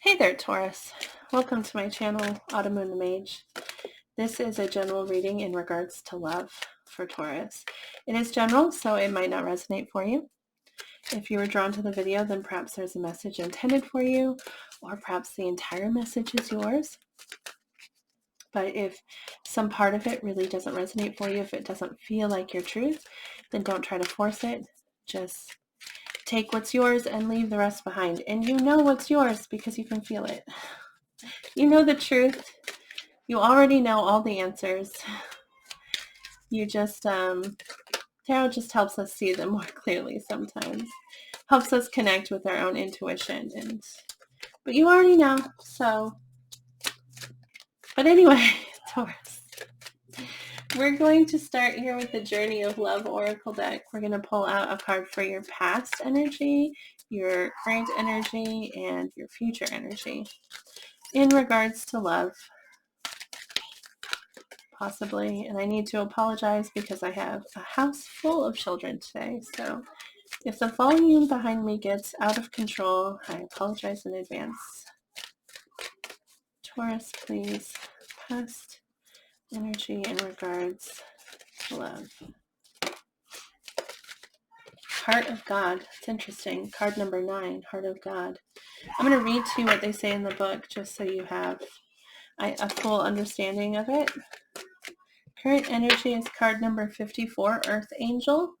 Hey there, Taurus. Welcome to my channel, Autumn and the Mage. This is a general reading in regards to love for Taurus. It is general, so it might not resonate for you. If you were drawn to the video, then perhaps there's a message intended for you, or perhaps the entire message is yours. But if some part of it really doesn't resonate for you, if it doesn't feel like your truth, then don't try to force it. Just take what's yours and leave the rest behind. And you know what's yours because you can feel it. You know the truth. You already know all the answers. You just, tarot just helps us see them more clearly sometimes. Helps us connect with our own intuition. But you already know, so. But anyway, Taurus. We're going to start here with the Journey of Love Oracle deck. We're going to pull out a card for your past energy, your current energy, and your future energy in regards to love. Possibly, and I need to apologize because I have a house full of children today, so if the volume behind me gets out of control, I apologize in advance. Taurus, please, past energy in regards to love. Heart of God. It's interesting. Card number 9, Heart of God. I'm going to read to you what they say in the book just so you have a full understanding of it. Current energy is card number 54, Earth Angel.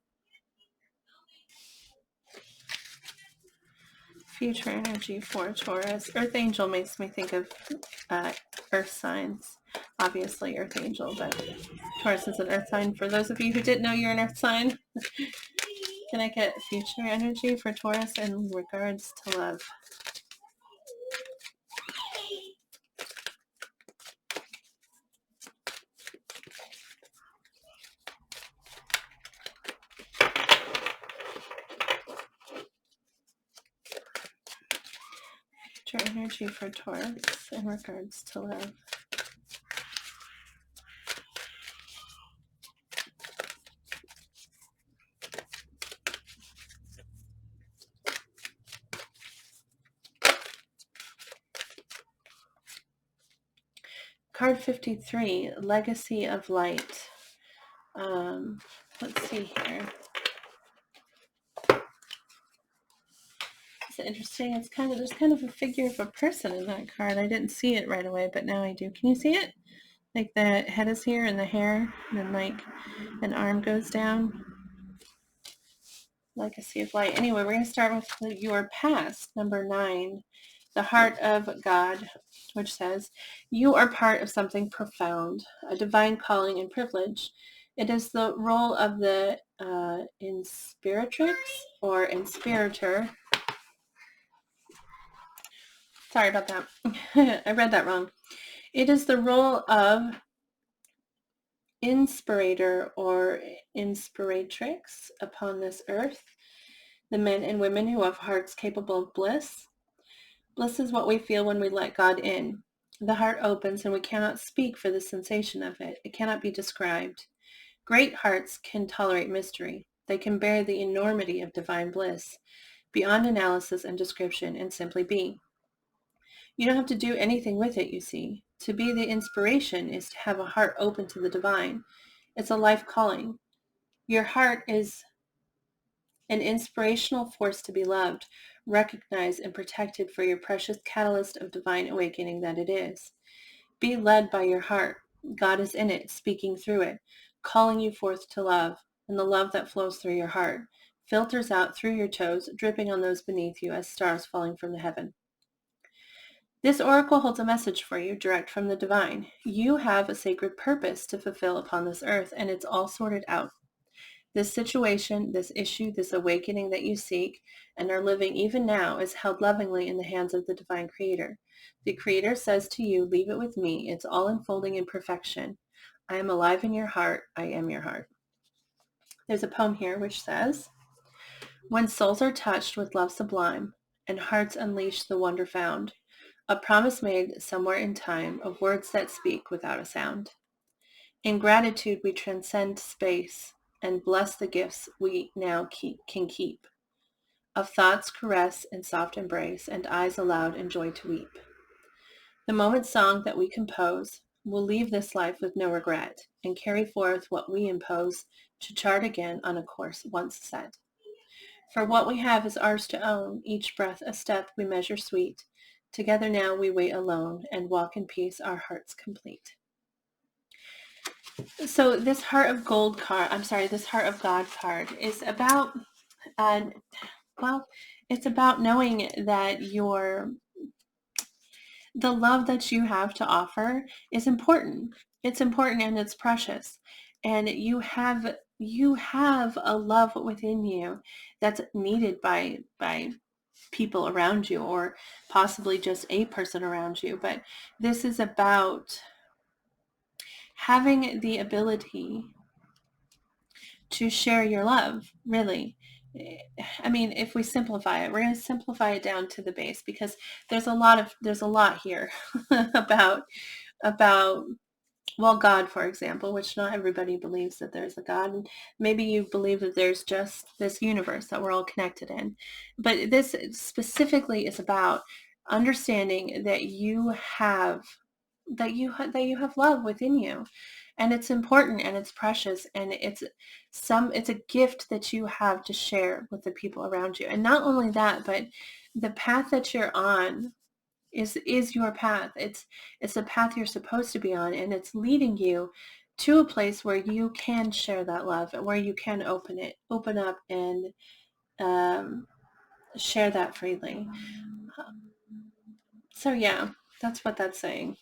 Future energy for Taurus. Earth Angel makes me think of earth signs. Obviously Earth Angel, but Taurus is an earth sign. For those of you who didn't know you're an earth sign, can I get future energy for Taurus in regards to love? Future energy for Taurus in regards to love. Card 53, Legacy of Light. Let's see here. It's interesting. It's there's kind of a figure of a person in that card. I didn't see it right away, but now I do. Can you see it? Like the head is here and the hair, and then like an arm goes down. Legacy of Light. Anyway, we're going to start with your past, number 9, the Heart of God, which says, you are part of something profound, a divine calling and privilege. It is the role of the inspiratrix or inspirator. Sorry about that. I read that wrong. It is the role of inspirator or inspiratrix upon this earth, the men and women who have hearts capable of bliss. Bliss is what we feel when we let God in. The heart opens and we cannot speak for the sensation of it. It cannot be described. Great hearts can tolerate mystery. They can bear the enormity of divine bliss, beyond analysis and description, and simply be. You don't have to do anything with it, you see. To be the inspiration is to have a heart open to the divine. It's a life calling. Your heart is an inspirational force to be loved, recognized, and protected for your precious catalyst of divine awakening that it is. Be led by your heart. God is in it, speaking through it, calling you forth to love, and the love that flows through your heart filters out through your toes, dripping on those beneath you as stars falling from the heaven. This oracle holds a message for you, direct from the divine. You have a sacred purpose to fulfill upon this earth, and it's all sorted out. This situation, this issue, this awakening that you seek and are living even now is held lovingly in the hands of the divine creator. The creator says to you, leave it with me. It's all unfolding in perfection. I am alive in your heart. I am your heart. There's a poem here which says, when souls are touched with love sublime and hearts unleash the wonder found, a promise made somewhere in time of words that speak without a sound. In gratitude we transcend space and bless the gifts we now can keep. of thoughts caress in soft embrace, and eyes aloud in joy to weep. The moment song that we compose will leave this life with no regret, and carry forth what we impose to chart again on a course once set. For what we have is ours to own, each breath a step we measure sweet. Together now we wait alone, and walk in peace, our hearts complete. So this Heart of Gold card, this Heart of God card is about, it's about knowing that the love that you have to offer is important. It's important and it's precious. And you have a love within you that's needed by people around you, or possibly just a person around you. But this is about having the ability to share your love, really. I mean, if we simplify it, we're going to simplify it down to the base, because there's a lot here about well, God, for example, which not everybody believes that there's a God. And maybe you believe that there's just this universe that we're all connected in. But this specifically is about understanding that you have love within you, and it's important and it's precious, and it's a gift that you have to share with the people around you. And not only that, but the path that you're on is your path. It's the path you're supposed to be on, and it's leading you to a place where you can share that love, where you can open up and share that freely. So yeah, that's what that's saying.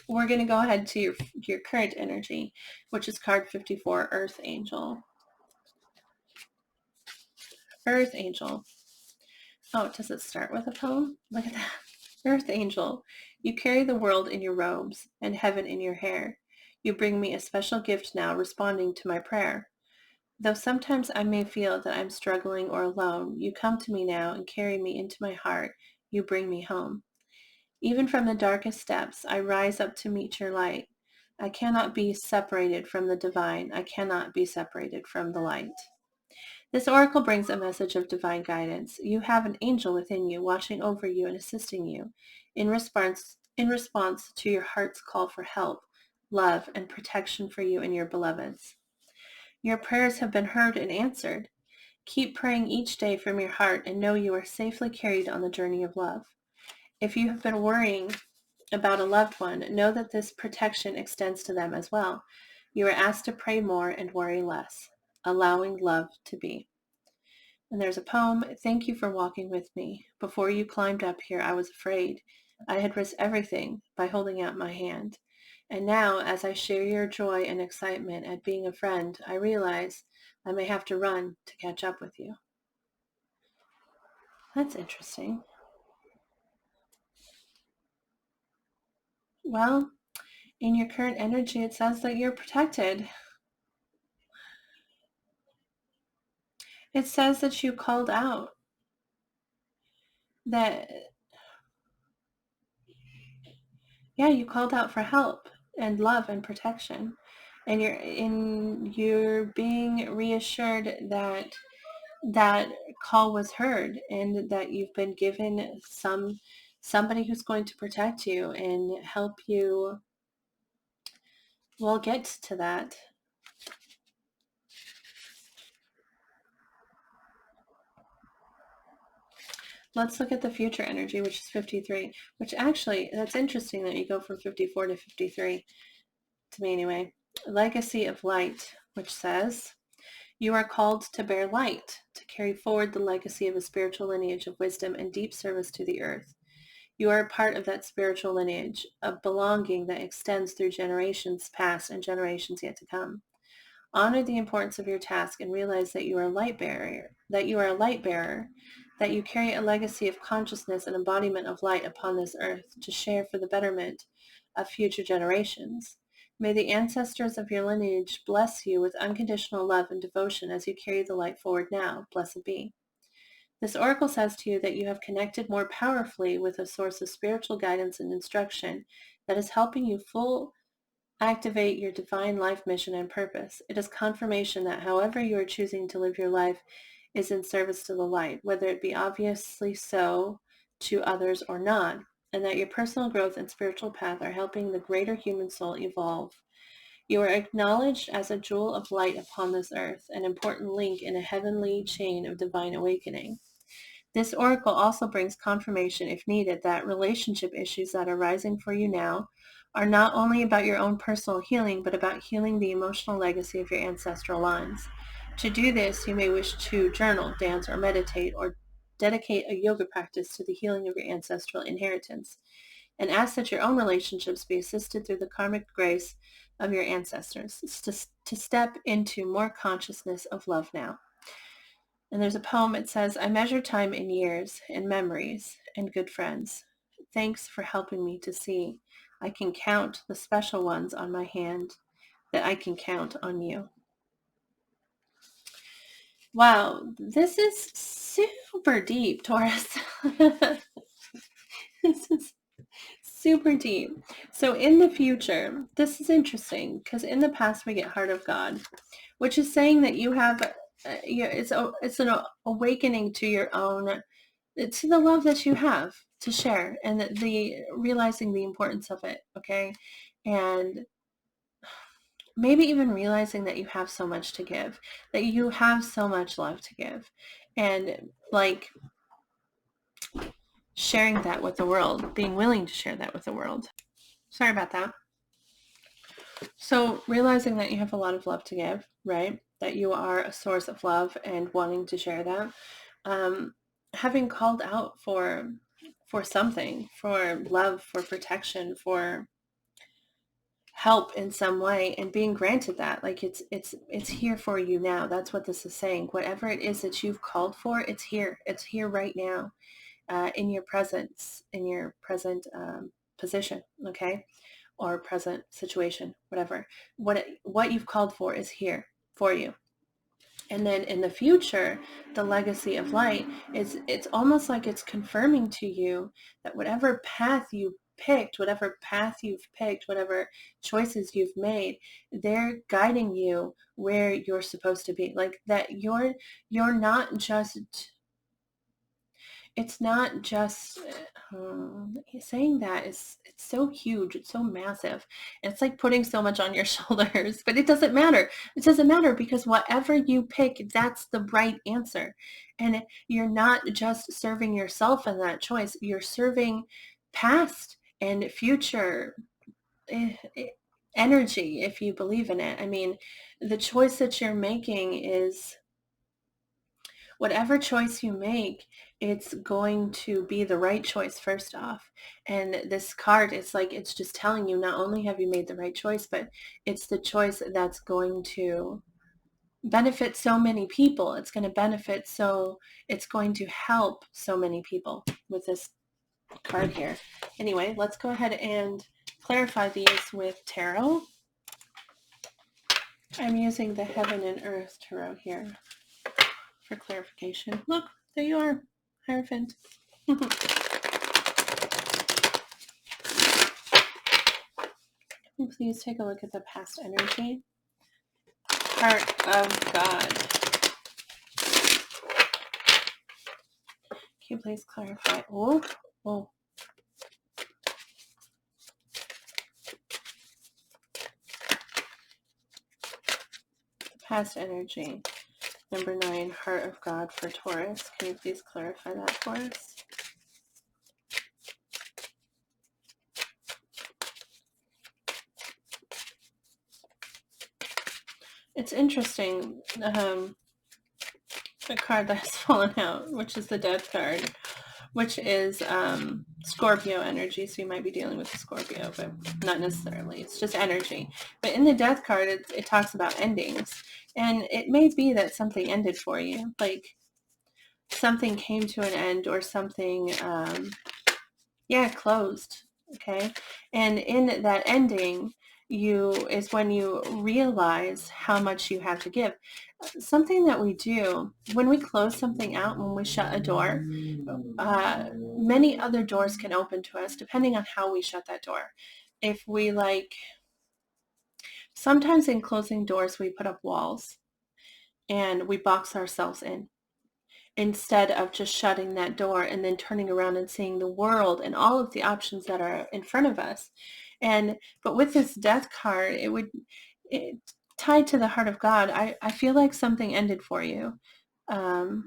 We're going to go ahead to your current energy, which is card 54, Earth Angel. Earth Angel. Oh, does it start with a poem? Look at that. Earth Angel, you carry the world in your robes and heaven in your hair. You bring me a special gift now, responding to my prayer. Though sometimes I may feel that I'm struggling or alone, you come to me now and carry me into my heart. You bring me home. Even from the darkest depths, I rise up to meet your light. I cannot be separated from the divine. I cannot be separated from the light. This oracle brings a message of divine guidance. You have an angel within you, watching over you and assisting you in response to your heart's call for help, love, and protection for you and your beloveds. Your prayers have been heard and answered. Keep praying each day from your heart and know you are safely carried on the journey of love. If you have been worrying about a loved one, know that this protection extends to them as well. You are asked to pray more and worry less, allowing love to be. And there's a poem. Thank you for walking with me. Before you climbed up here, I was afraid. I had risked everything by holding out my hand. And now, as I share your joy and excitement at being a friend, I realize I may have to run to catch up with you. That's interesting. Well, in your current energy, it says that you're protected. It says that you called out, that, you called out for help and love and protection. And you're being reassured that that call was heard, and that you've been given somebody who's going to protect you and help you, get to that. Let's look at the future energy, which is 53, which actually, that's interesting that you go from 54 to 53, to me anyway. Legacy of Light, which says, you are called to bear light, to carry forward the legacy of a spiritual lineage of wisdom and deep service to the earth. You are a part of that spiritual lineage, a belonging that extends through generations past and generations yet to come. Honor the importance of your task and realize that you are a light bearer, that you carry a legacy of consciousness and embodiment of light upon this earth to share for the betterment of future generations. May the ancestors of your lineage bless you with unconditional love and devotion as you carry the light forward now. Blessed be. This oracle says to you that you have connected more powerfully with a source of spiritual guidance and instruction that is helping you activate your divine life mission and purpose. It is confirmation that however you are choosing to live your life is in service to the light, whether it be obviously so to others or not, and that your personal growth and spiritual path are helping the greater human soul evolve. You are acknowledged as a jewel of light upon this earth, an important link in a heavenly chain of divine awakening. This oracle also brings confirmation, if needed, that relationship issues that are rising for you now are not only about your own personal healing, but about healing the emotional legacy of your ancestral lines. To do this, you may wish to journal, dance, or meditate, or dedicate a yoga practice to the healing of your ancestral inheritance, and ask that your own relationships be assisted through the karmic grace of your ancestors to step into more consciousness of love now. And there's a poem. It says, I measure time in years, in memories, and good friends. Thanks for helping me to see. I can count the special ones on my hand, that I can count on you. Wow, this is super deep, Taurus. This is super deep. So in the future, this is interesting because in the past we get Heart of God, which is saying that you have, it's an awakening to your own, to the love that you have to share, and the realizing the importance of it, okay? And maybe even realizing that you have so much to give, that you have so much love to give, and like sharing that with the world, being willing to share that with the world. Sorry about that. So realizing that you have a lot of love to give, right? That you are a source of love and wanting to share that. Having called out for something, for love, for protection, for help in some way, and being granted that, like it's here for you now. That's what this is saying. Whatever it is that you've called for, it's here right now, in your presence, in your present position, okay, or present situation, whatever. What you've called for is here for you. And then in the future, the legacy of light is, it's almost like it's confirming to you that whatever path you've picked, whatever choices you've made, they're guiding you where you're supposed to be. Like that you're not just, it's not just saying that is, it's so huge, it's so massive, it's like putting so much on your shoulders, but it doesn't matter. It doesn't matter because whatever you pick, that's the right answer. And you're not just serving yourself in that choice, you're serving past and future energy, if you believe in it. I mean, the choice that you're making is, whatever choice you make, it's going to be the right choice first off. And this card is like, it's just telling you, not only have you made the right choice, but it's the choice that's going to benefit so many people. It's going to help so many people with this card here. Anyway, let's go ahead and clarify these with tarot. I'm using the Heaven and Earth Tarot here for clarification. Look, there you are, Hierophant. Please take a look at the past energy. Heart of God. Can you please clarify? Oh. Past energy. Number 9, Heart of God for Taurus. Can you please clarify that for us? It's interesting. A card that has fallen out, which is the Death card, which is Scorpio energy. So you might be dealing with a Scorpio, but not necessarily. It's just energy. But in the Death card, it talks about endings. And it may be that something ended for you. Like something came to an end, or something, closed. Okay. And in that ending, is when you realize how much you have to give. Something that we do when we close something out, when we shut a door, many other doors can open to us depending on how we shut that door. If we sometimes in closing doors, we put up walls and we box ourselves in. instead of just shutting that door and then turning around and seeing the world and all of the options that are in front of us. But with this death card, it tied to the heart of God, I feel like something ended for you. And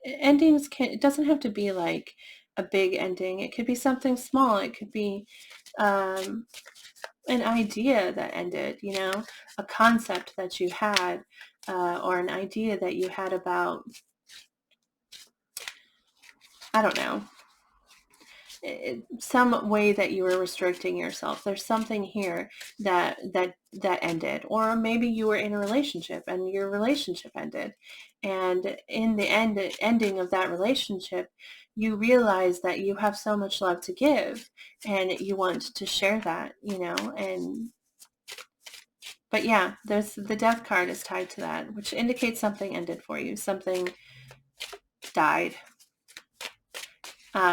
endings it doesn't have to be like a big ending. It could be something small. It could be an idea that ended, a concept that you had, or an idea that you had about, I don't know, some way that you were restricting yourself. There's something here that ended, or maybe you were in a relationship and your relationship ended, and in the ending of that relationship, you realize that you have so much love to give and you want to share that, but yeah, there's the death card is tied to that, which indicates something ended for you, something died.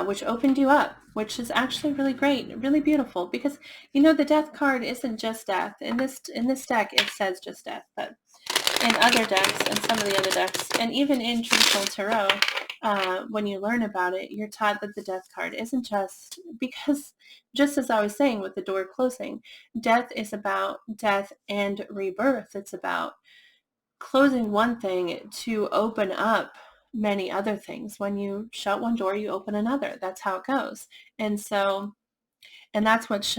Which opened you up, which is actually really great, really beautiful, because the death card isn't just death. In this deck, it says just death, but in other decks and some of the other decks, and even in traditional tarot, when you learn about it, you're taught that the death card isn't just because, just as I was saying with the door closing, death is about death and rebirth. It's about closing one thing to open up many other things. When you shut one door, you open another. That's how it goes. And so, and that's what's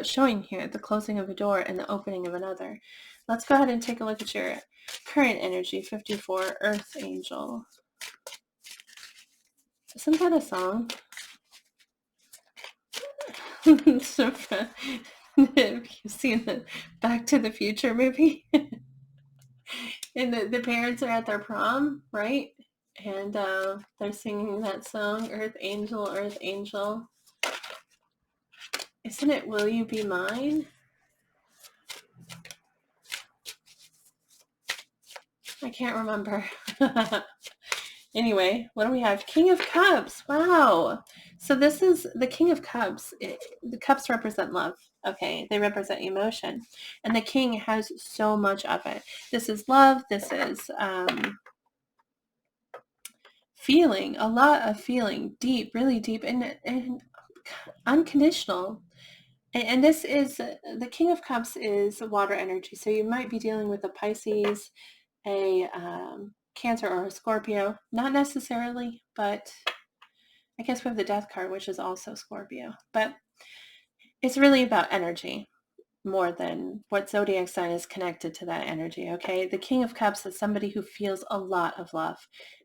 showing here, the closing of a door and the opening of another. Let's go ahead and take a look at your current energy, 54, Earth Angel. Isn't that a song? Have you seen the Back to the Future movie? And the parents are at their prom, right? And they're singing that song, Earth Angel, Earth Angel. Isn't it Will You Be Mine? I can't remember. Anyway, what do we have? King of Cups. Wow. So this is the King of Cups. The cups represent love. Okay, they represent emotion. And the king has so much of it. This is love. This is feeling, a lot of feeling, deep, really deep, and unconditional. And this is, the King of Cups is water energy. So you might be dealing with a Pisces, a Cancer, or a Scorpio. Not necessarily, but I guess we have the Death card, which is also Scorpio. But it's really about energy more than what zodiac sign is connected to that energy, okay? The King of Cups is somebody who feels a lot of love,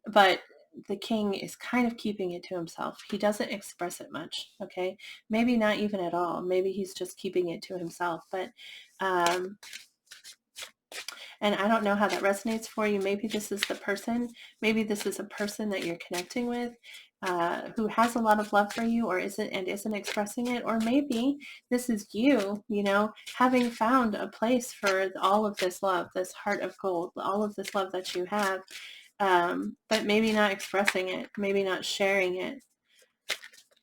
but the king is kind of keeping it to himself. He doesn't express it much, okay? Maybe not even at all. Maybe he's just keeping it to himself. But, and I don't know how that resonates for you. Maybe this is the person. Maybe this is a person that you're connecting with, who has a lot of love for you, or isn't expressing it. Or maybe this is you, having found a place for all of this love, this heart of gold, all of this love that you have, but maybe not expressing it, maybe not sharing it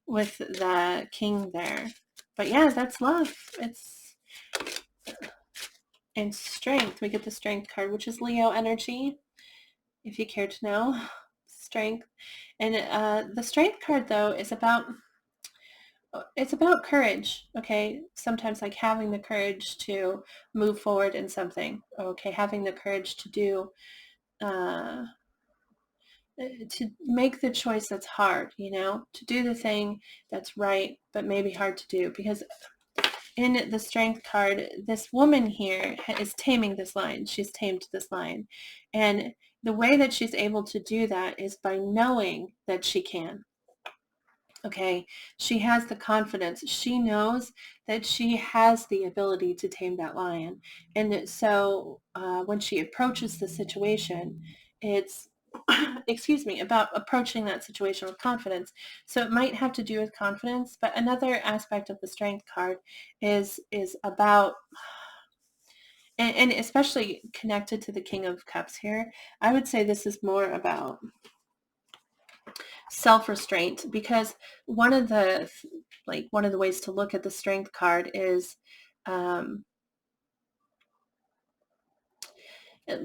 with the king there. But yeah, that's love. It's and strength. We get the Strength card, which is Leo energy, if you care to know. Strength. And the Strength card, though, is about courage, okay? Sometimes like having the courage to move forward in something, okay? Having the courage to do, to make the choice that's hard, to do the thing that's right, but maybe hard to do. Because in the Strength card, this woman here is taming this lion. She's tamed this lion. And the way that she's able to do that is by knowing that she can. Okay, she has the confidence. She knows that she has the ability to tame that lion. And so when she approaches the situation, it's, excuse me, about approaching that situation with confidence. So it might have to do with confidence, but another aspect of the Strength card is about, and especially connected to the King of Cups here, I would say this is more about self-restraint, because one of the ways to look at the Strength card is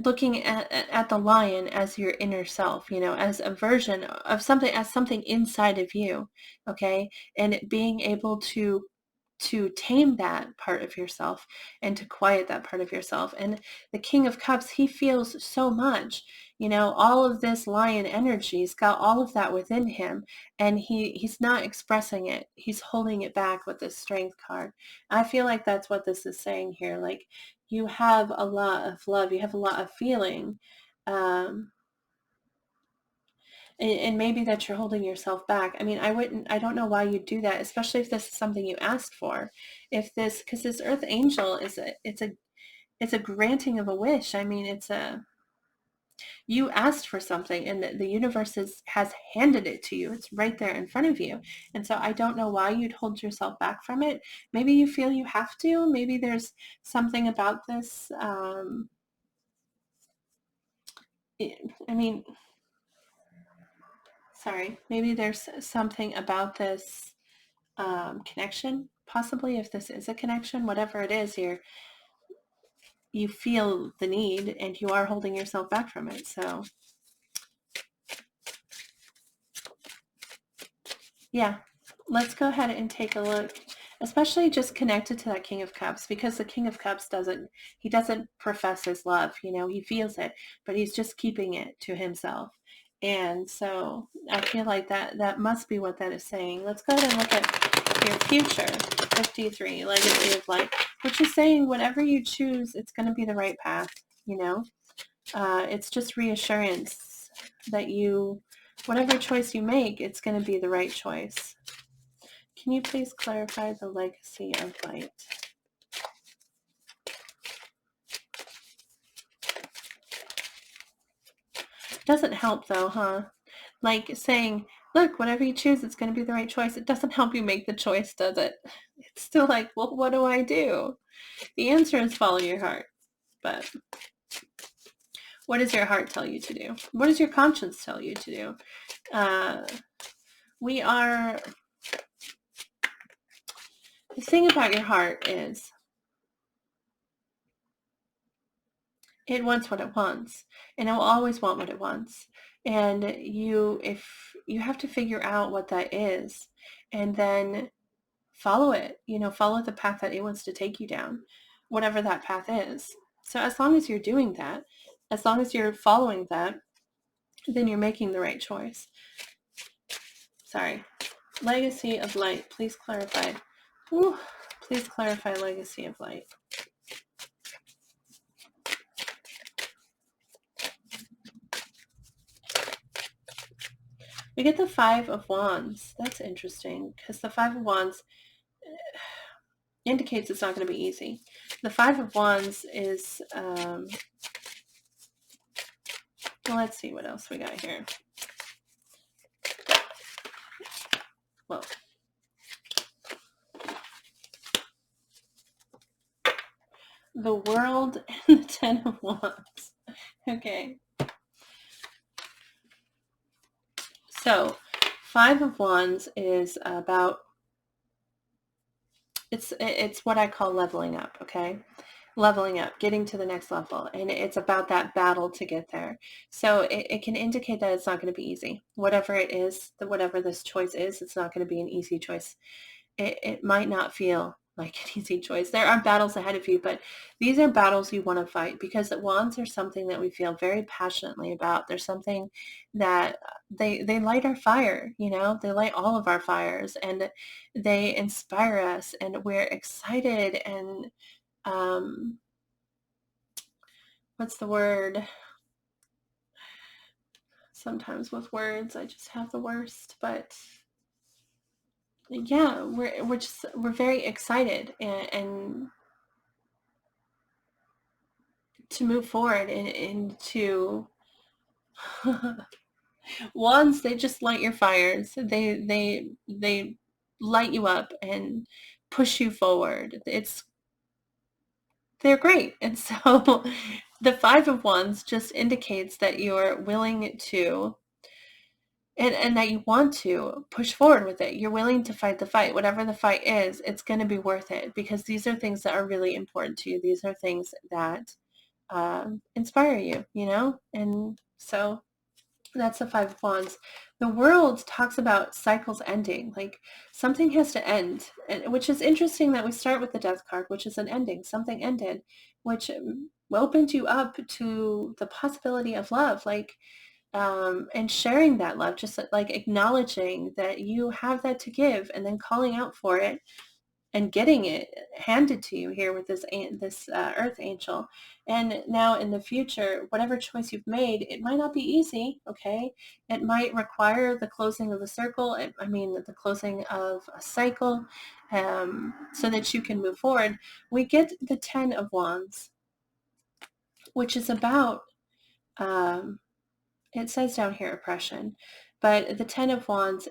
looking at the lion as your inner self, as a version of something, as something inside of you, okay? And being able to tame that part of yourself and to quiet that part of yourself. And the King of Cups, he feels so much, all of this lion energy. He's got all of that within him, and he's not expressing it. He's holding it back with this Strength card. I feel like that's what this is saying here. Like, you have a lot of love, you have a lot of feeling, um, and maybe that you're holding yourself back. I mean, I don't know why you'd do that, especially if this is something you asked for. Because this Earth Angel it's a granting of a wish. I mean, you asked for something, and the universe has handed it to you. It's right there in front of you. And so I don't know why you'd hold yourself back from it. Maybe you feel you have to. Maybe there's something about this. I mean, sorry, maybe there's something about this connection, possibly, if this is a connection, whatever it is, you feel the need and you are holding yourself back from it. So yeah, let's go ahead and take a look, especially just connected to that King of Cups, because the King of Cups doesn't profess his love, he feels it, but he's just keeping it to himself. And so I feel like that must be what that is saying. Let's go ahead and look at your future. 53, Legacy of Light, which is saying whatever you choose, it's going to be the right path, it's just reassurance that whatever choice you make, it's going to be the right choice. Can you please clarify the Legacy of Light? Doesn't help though, huh? Like saying, look, whatever you choose, it's going to be the right choice. It doesn't help you make the choice, does it? It's still like, well, what do I do? The answer is follow your heart. But what does your heart tell you to do? What does your conscience tell you to do? The thing about your heart is it wants what it wants, and it will always want what it wants. And if you have to figure out what that is, and then follow it, follow the path that it wants to take you down, whatever that path is. So as long as you're doing that, as long as you're following that, then you're making the right choice. Sorry. Legacy of Light, please clarify. Ooh, please clarify Legacy of Light. We get the Five of Wands. That's interesting, because the Five of Wands indicates it's not going to be easy. The Five of Wands is, well, let's see what else we got here. Well, the World and the Ten of Wands. Okay. So, Five of Wands is about, it's what I call leveling up, okay? Leveling up, getting to the next level, and it's about that battle to get there. So it can indicate that it's not going to be easy. Whatever it is, whatever this choice is, it's not going to be an easy choice. It might not feel like an easy choice. There are battles ahead of you, but these are battles you want to fight, because the wands are something that we feel very passionately about. There's something that they light our fire, they light all of our fires, and they inspire us, and we're excited, and what's the word? Sometimes with words, I just have the worst, but yeah, we're very excited and to move forward and to wands, they just light your fires. They light you up and push you forward. They're great. And so the Five of Wands just indicates that you're willing to and that you want to push forward with it. You're willing to fight the fight. Whatever the fight is, it's going to be worth it, because these are things that are really important to you. These are things that inspire you, And so that's the Five of Wands. The World talks about cycles ending, like something has to end, which is interesting that we start with the Death card, which is an ending. Something ended, which opened you up to the possibility of love, and sharing that love, just like acknowledging that you have that to give and then calling out for it and getting it handed to you here with this earth angel. And now in the future, whatever choice you've made, it might not be easy. Okay. It might require the closing of the circle. The closing of a cycle, so that you can move forward. We get the 10 of Wands, which is about, it says down here oppression, but the 10 of Wands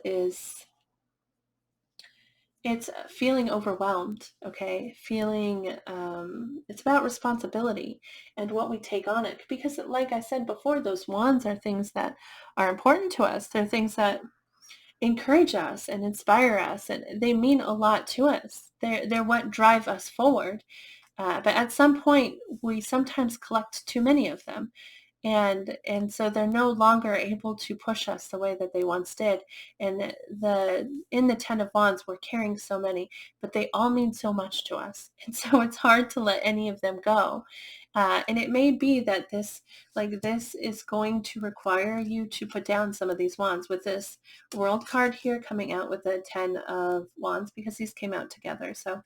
it's feeling overwhelmed, okay? It's about responsibility and what we take on it. Because like I said before, those wands are things that are important to us. They're things that encourage us and inspire us, and they mean a lot to us. They're what drive us forward. But at some point, we sometimes collect too many of them. And so they're no longer able to push us the way that they once did. And in the 10 of Wands, we're carrying so many, but they all mean so much to us. And so it's hard to let any of them go. And it may be that this is going to require you to put down some of these wands, with this World card here coming out with the 10 of Wands, because these came out together. So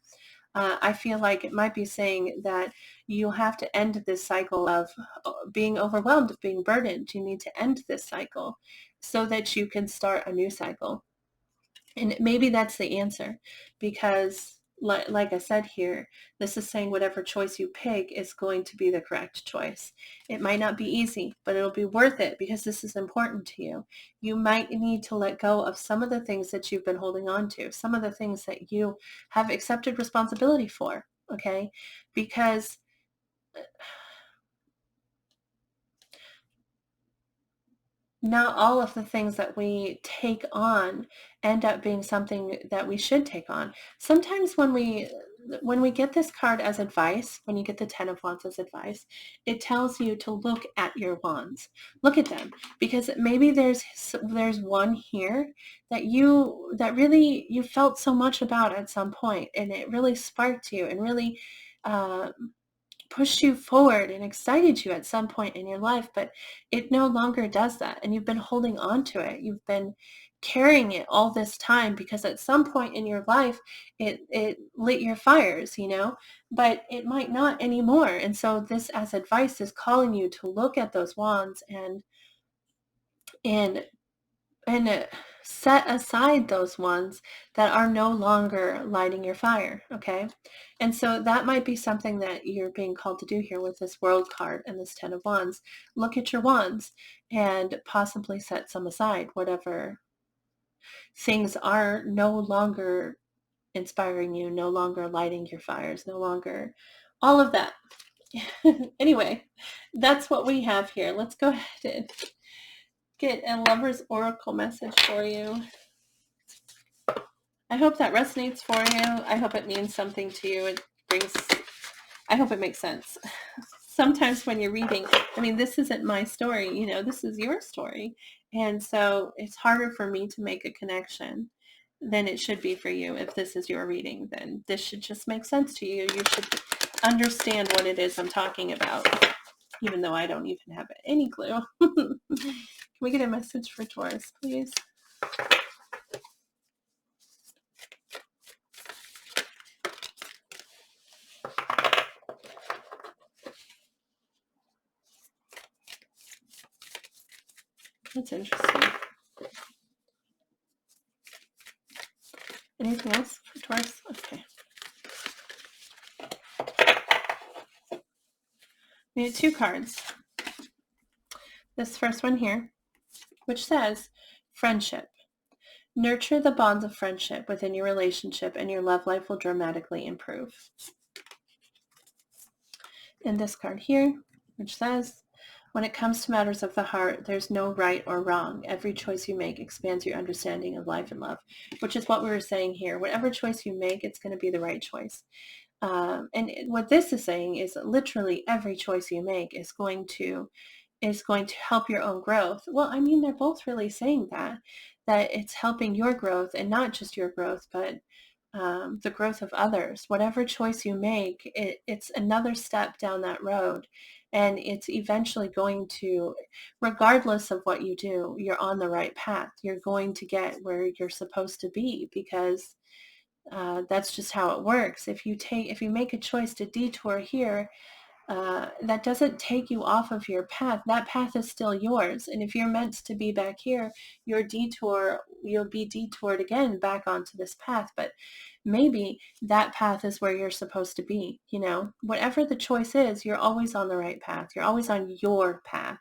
I feel like it might be saying that you have to end this cycle of being overwhelmed, of being burdened. You need to end this cycle so that you can start a new cycle. And maybe that's the answer, because like I said here, this is saying whatever choice you pick is going to be the correct choice. It might not be easy, but it'll be worth it because this is important to you. You might need to let go of some of the things that you've been holding on to, some of the things that you have accepted responsibility for, okay? Because not all of the things that we take on end up being something that we should take on. Sometimes when we get this card as advice, when you get the 10 of Wands as advice, it tells you to look at your wands. Look at them, because maybe there's one here that really you felt so much about at some point, and it really sparked you and really pushed you forward and excited you at some point in your life, but it no longer does that. And you've been holding on to it. You've been carrying it all this time because at some point in your life, it lit your fires, but it might not anymore. And so this as advice is calling you to look at those wands and set aside those ones that are no longer lighting your fire, okay? And so that might be something that you're being called to do here with this World card and this 10 of Wands. Look at your wands and possibly set some aside, whatever things are no longer inspiring you, no longer lighting your fires, no longer all of that. Anyway, that's what we have here. Let's go ahead and get a Lover's Oracle message for you. I hope that resonates for you. I hope it means something to you. I hope it makes sense. Sometimes when you're reading, this isn't my story, this is your story. And so it's harder for me to make a connection than it should be for you. If this is your reading, then this should just make sense to you. You should understand what it is I'm talking about, even though I don't even have any clue. Can we get a message for Taurus, please? That's interesting. Anything else for Taurus? Okay. We have 2 cards. This first one here, which says friendship. Nurture the bonds of friendship within your relationship and your love life will dramatically improve. And this card here, which says, when it comes to matters of the heart, there's no right or wrong. Every choice you make expands your understanding of life and love, which is what we were saying here. Whatever choice you make, it's going to be the right choice. And what this is saying is that literally every choice you make is going to help your own growth. Well, I mean, they're both really saying that it's helping your growth, and not just your growth, but the growth of others. Whatever choice you make, it's another step down that road. And it's eventually going to, regardless of what you do, you're on the right path. You're going to get where you're supposed to be, because that's just how it works. If you make a choice to detour here, that doesn't take you off of your path. That path is still yours. And if you're meant to be back here, you'll be detoured again back onto this path. But maybe that path is where you're supposed to be. Whatever the choice is, you're always on the right path. You're always on your path,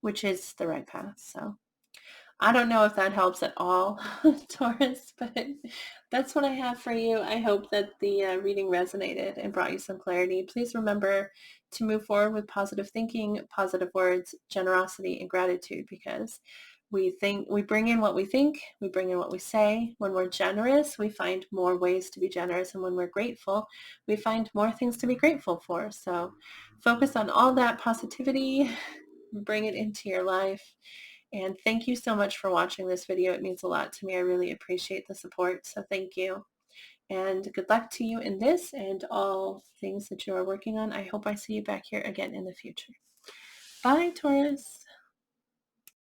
which is the right path. So I don't know if that helps at all, Taurus, but that's what I have for you. I hope that the reading resonated and brought you some clarity. Please remember to move forward with positive thinking, positive words, generosity, and gratitude, because we bring in what we think, we bring in what we say. When we're generous, we find more ways to be generous. And when we're grateful, we find more things to be grateful for. So focus on all that positivity, bring it into your life. And thank you so much for watching this video. It means a lot to me. I really appreciate the support. So thank you. And good luck to you in this and all things that you are working on. I hope I see you back here again in the future. Bye, Taurus.